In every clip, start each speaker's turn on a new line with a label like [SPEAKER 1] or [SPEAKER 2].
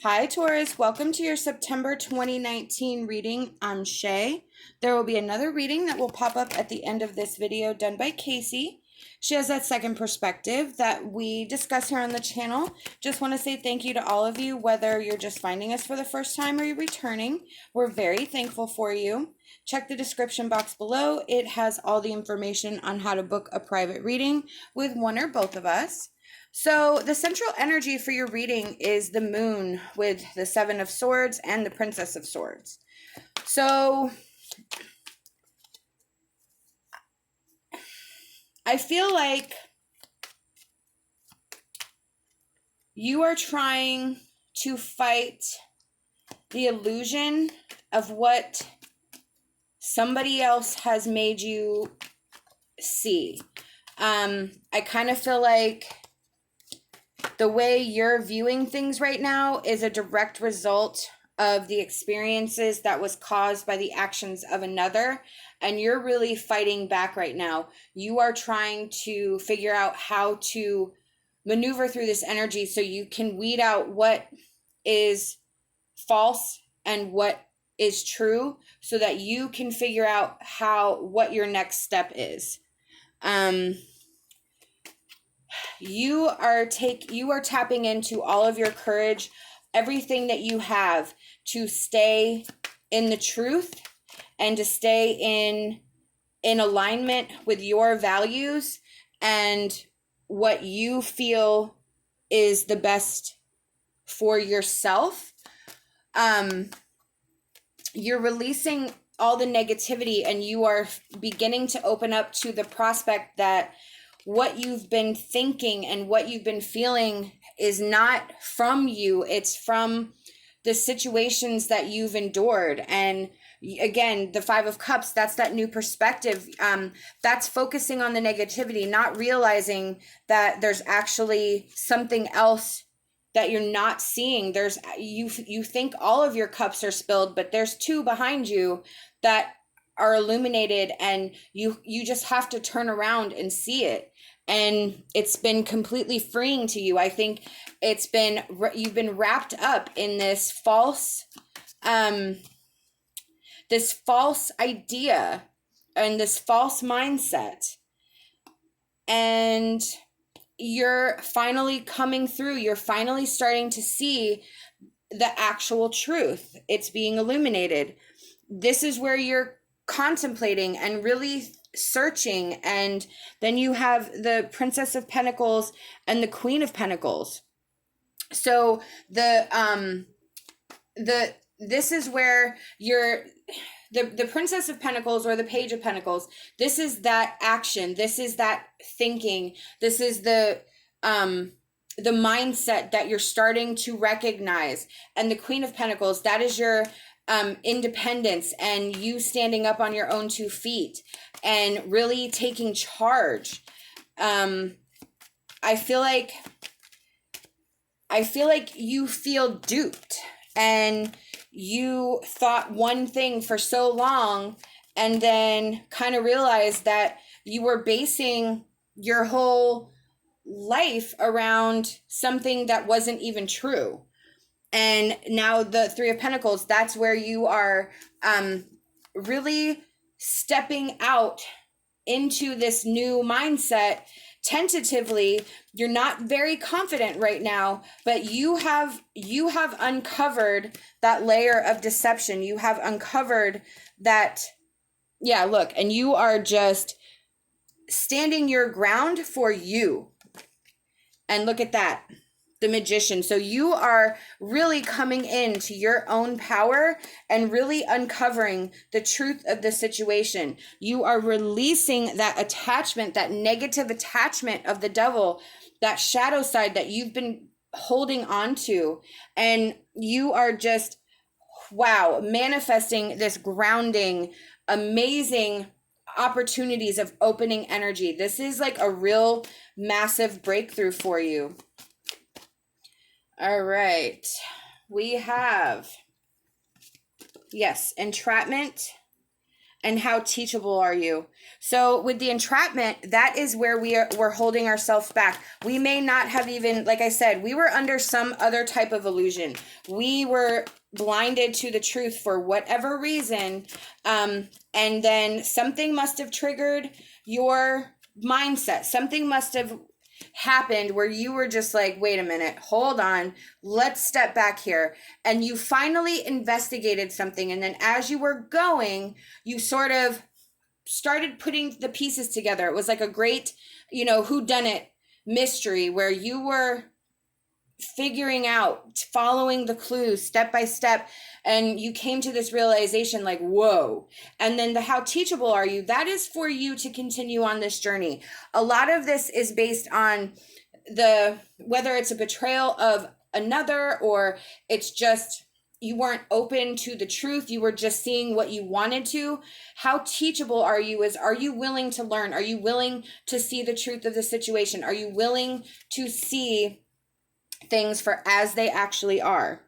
[SPEAKER 1] Hi Taurus, welcome to your September 2019 reading. I'm SHAE. There will be another reading that will pop up at the end of this video done by KACEE. She has that second perspective that we discuss here on the channel. Just want to say thank you to all of you, whether you're just finding us for the first time or you're returning. We're very thankful for you. Check the description box below. It has all the information on how to book a private reading with one or both of us. So the central energy for your reading is the moon with the Seven of Swords and the Princess of Swords. So I feel like you are trying to fight the illusion of what somebody else has made you see. I kind of feel like the way you're viewing things right now is a direct result of the experiences that was caused by the actions of another, and you're really fighting back right now. You are trying to figure out how to maneuver through this energy so you can weed out what is false and what is true so that you can figure out what your next step is. You are tapping into all of your courage, everything that you have to stay in the truth and to stay in alignment with your values and what you feel is the best for yourself. You're releasing all the negativity and you are beginning to open up to the prospect that what you've been thinking and what you've been feeling is not from you. It's from the situations that you've endured. And again, the Five of Cups, that's that new perspective. That's focusing on the negativity, not realizing that there's actually something else that you're not seeing. You think all of your cups are spilled, but there's two behind you that are illuminated, and you just have to turn around and see it. And it's been completely freeing to you. I think you've been wrapped up in this false idea and this false mindset, and you're finally coming through. You're finally starting to see the actual truth. It's being illuminated. This is where you're contemplating and really searching, and then you have the Princess of Pentacles and the Queen of Pentacles. So this is where the Princess of Pentacles or the Page of Pentacles, this is that action, this is that thinking, this is the mindset that you're starting to recognize. And the Queen of Pentacles, that is your independence and you standing up on your own 2 feet and really taking charge. I feel like you feel duped, and you thought one thing for so long and then kind of realized that you were basing your whole life around something that wasn't even true. And now the Three of Pentacles, that's where you are really stepping out into this new mindset. Tentatively, you're not very confident right now, but you have uncovered that layer of deception. You have uncovered that, yeah, look, and you are just standing your ground for you. And look at that. The Magician. So you are really coming into your own power and really uncovering the truth of the situation. You are releasing that attachment, that negative attachment of the devil, that shadow side that you've been holding on to. And you are just, wow, manifesting this grounding, amazing opportunities of opening energy. This is like a real massive breakthrough for you. All right, we have, yes, entrapment and how teachable are you? So with the entrapment, that is where we're holding ourselves back. We may not have even, like I said, we were under some other type of illusion. We were blinded to the truth for whatever reason. And then something must have triggered your mindset. Something must have happened where you were just like, wait a minute, hold on, let's step back here. And you finally investigated something. And then as you were going, you sort of started putting the pieces together. It was like a great, whodunit mystery where you were figuring out, following the clues step by step, and you came to this realization like, whoa. And then the how teachable are you, that is for you to continue on this journey. A lot of this is based on whether it's a betrayal of another, or it's just you weren't open to the truth, you were just seeing what you wanted to. How teachable are you are you willing to learn? Are you willing to see the truth of the situation? Are you willing to see things for as they actually are?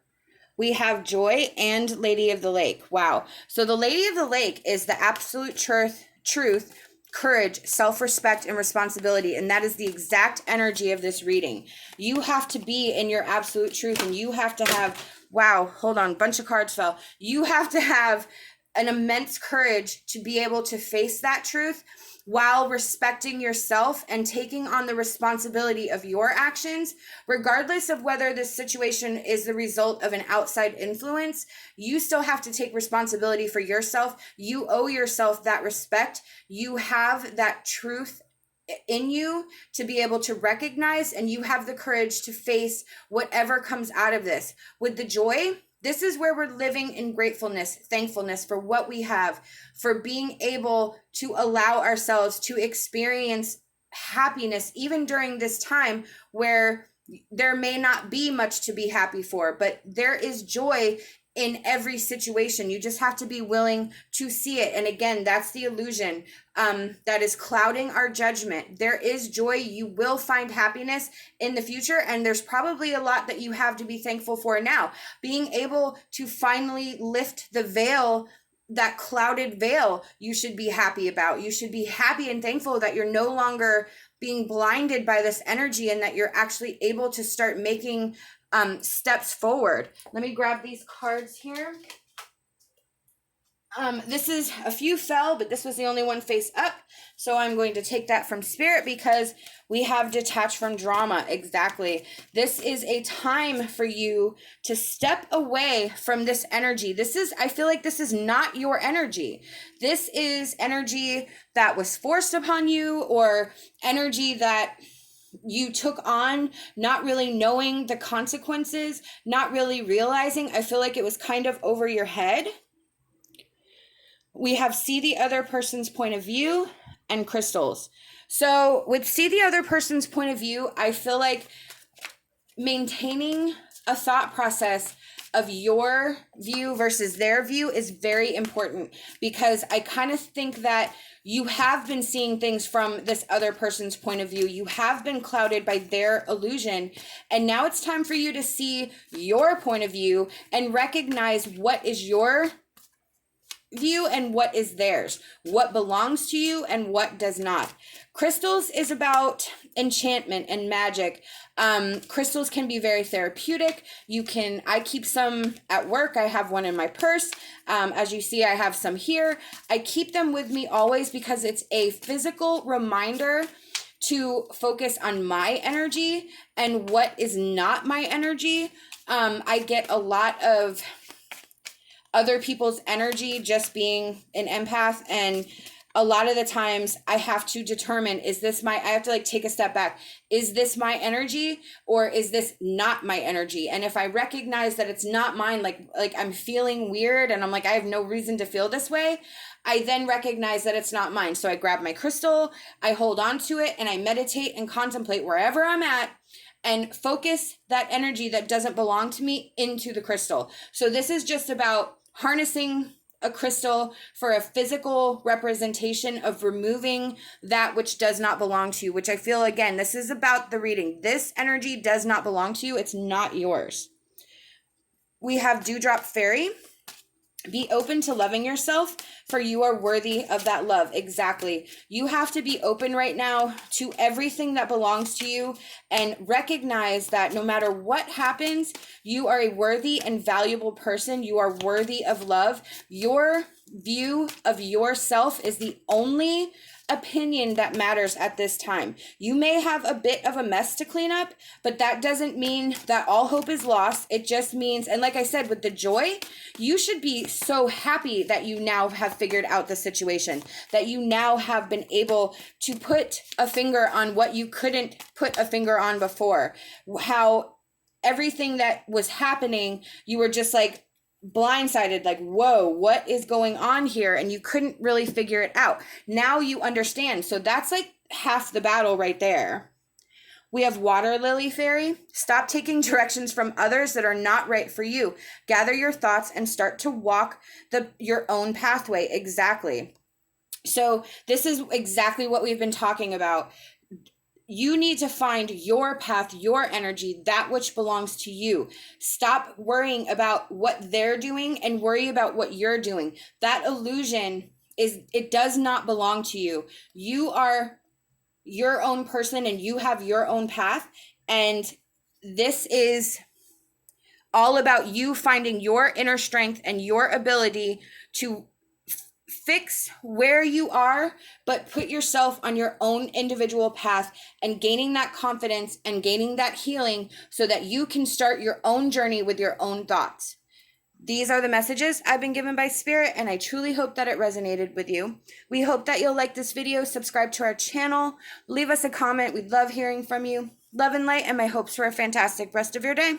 [SPEAKER 1] We have Joy and Lady of the Lake. Wow. So the Lady of the Lake is the absolute truth, courage, self-respect, and responsibility. And that is the exact energy of this reading. You have to be in your absolute truth, and you have to have, wow, hold on, bunch of cards fell. You have to have an immense courage to be able to face that truth while respecting yourself and taking on the responsibility of your actions, regardless of whether this situation is the result of an outside influence. You still have to take responsibility for yourself. You owe yourself that respect. You have that truth in you to be able to recognize, and you have the courage to face whatever comes out of this. With the Joy, this is where we're living in gratefulness, thankfulness for what we have, for being able to allow ourselves to experience happiness, even during this time where there may not be much to be happy for, but there is joy in every situation. You just have to be willing to see it. And again, that's the illusion that is clouding our judgment. There is joy. You will find happiness in the future. And there's probably a lot that you have to be thankful for now. Being able to finally lift the veil, that clouded veil, you should be happy about. You should be happy and thankful that you're no longer being blinded by this energy, and that you're actually able to start making steps forward. Let me grab these cards here. This is, a few fell, but this was the only one face up. So I'm going to take that from Spirit because we have detached from drama. Exactly. This is a time for you to step away from this energy. I feel like this is not your energy. This is energy that was forced upon you, or energy that you took on, not really knowing the consequences, not really realizing. I feel like it was kind of over your head. We have see the other person's point of view and crystals. So with see the other person's point of view, I feel like maintaining a thought process of your view versus their view is very important, because I kind of think that you have been seeing things from this other person's point of view. You have been clouded by their illusion. And now it's time for you to see your point of view and recognize what is your view and what is theirs, what belongs to you and what does not. Crystals is about enchantment and magic. Crystals can be very therapeutic. I keep some at work. I have one in my purse. As you see, I have some here. I keep them with me always because it's a physical reminder to focus on my energy and what is not my energy. I get a lot of other people's energy just being an empath, and a lot of the times I have to determine, I have to take a step back. Is this my energy or is this not my energy? And if I recognize that it's not mine, like I'm feeling weird and I'm like, I have no reason to feel this way, I then recognize that it's not mine. So I grab my crystal, I hold on to it, and I meditate and contemplate wherever I'm at and focus that energy that doesn't belong to me into the crystal. So this is just about harnessing a crystal for a physical representation of removing that which does not belong to you, which I feel, again, this is about the reading. This energy does not belong to you. It's not yours. We have Dewdrop Fairy. Be open to loving yourself, for you are worthy of that love. Exactly. You have to be open right now to everything that belongs to you and recognize that no matter what happens, you are a worthy and valuable person. You are worthy of love. Your view of yourself is the only opinion that matters at this time. You may have a bit of a mess to clean up, but that doesn't mean that all hope is lost. It just means, and like I said, with the joy, you should be so happy that you now have figured out the situation, that you now have been able to put a finger on what you couldn't put a finger on before. How everything that was happening, you were just like blindsided, like, whoa, what is going on here? And you couldn't really figure it out. Now you understand. So that's like half the battle right there. We have Water Lily Fairy. Stop taking directions from others that are not right for you. Gather your thoughts and start to walk your own pathway. Exactly. So this is exactly what we've been talking about. You need to find your path, your energy, that which belongs to you. Stop worrying about what they're doing and worry about what you're doing. That illusion it does not belong to you. You are your own person and you have your own path. And this is all about you finding your inner strength and your ability to fix where you are, but put yourself on your own individual path and gaining that confidence and gaining that healing so that you can start your own journey with your own thoughts. These are the messages I've been given by Spirit, and I truly hope that it resonated with you. We hope that you'll like this video, subscribe to our channel, leave us a comment. We'd love hearing from you. Love and light, and my hopes for a fantastic rest of your day.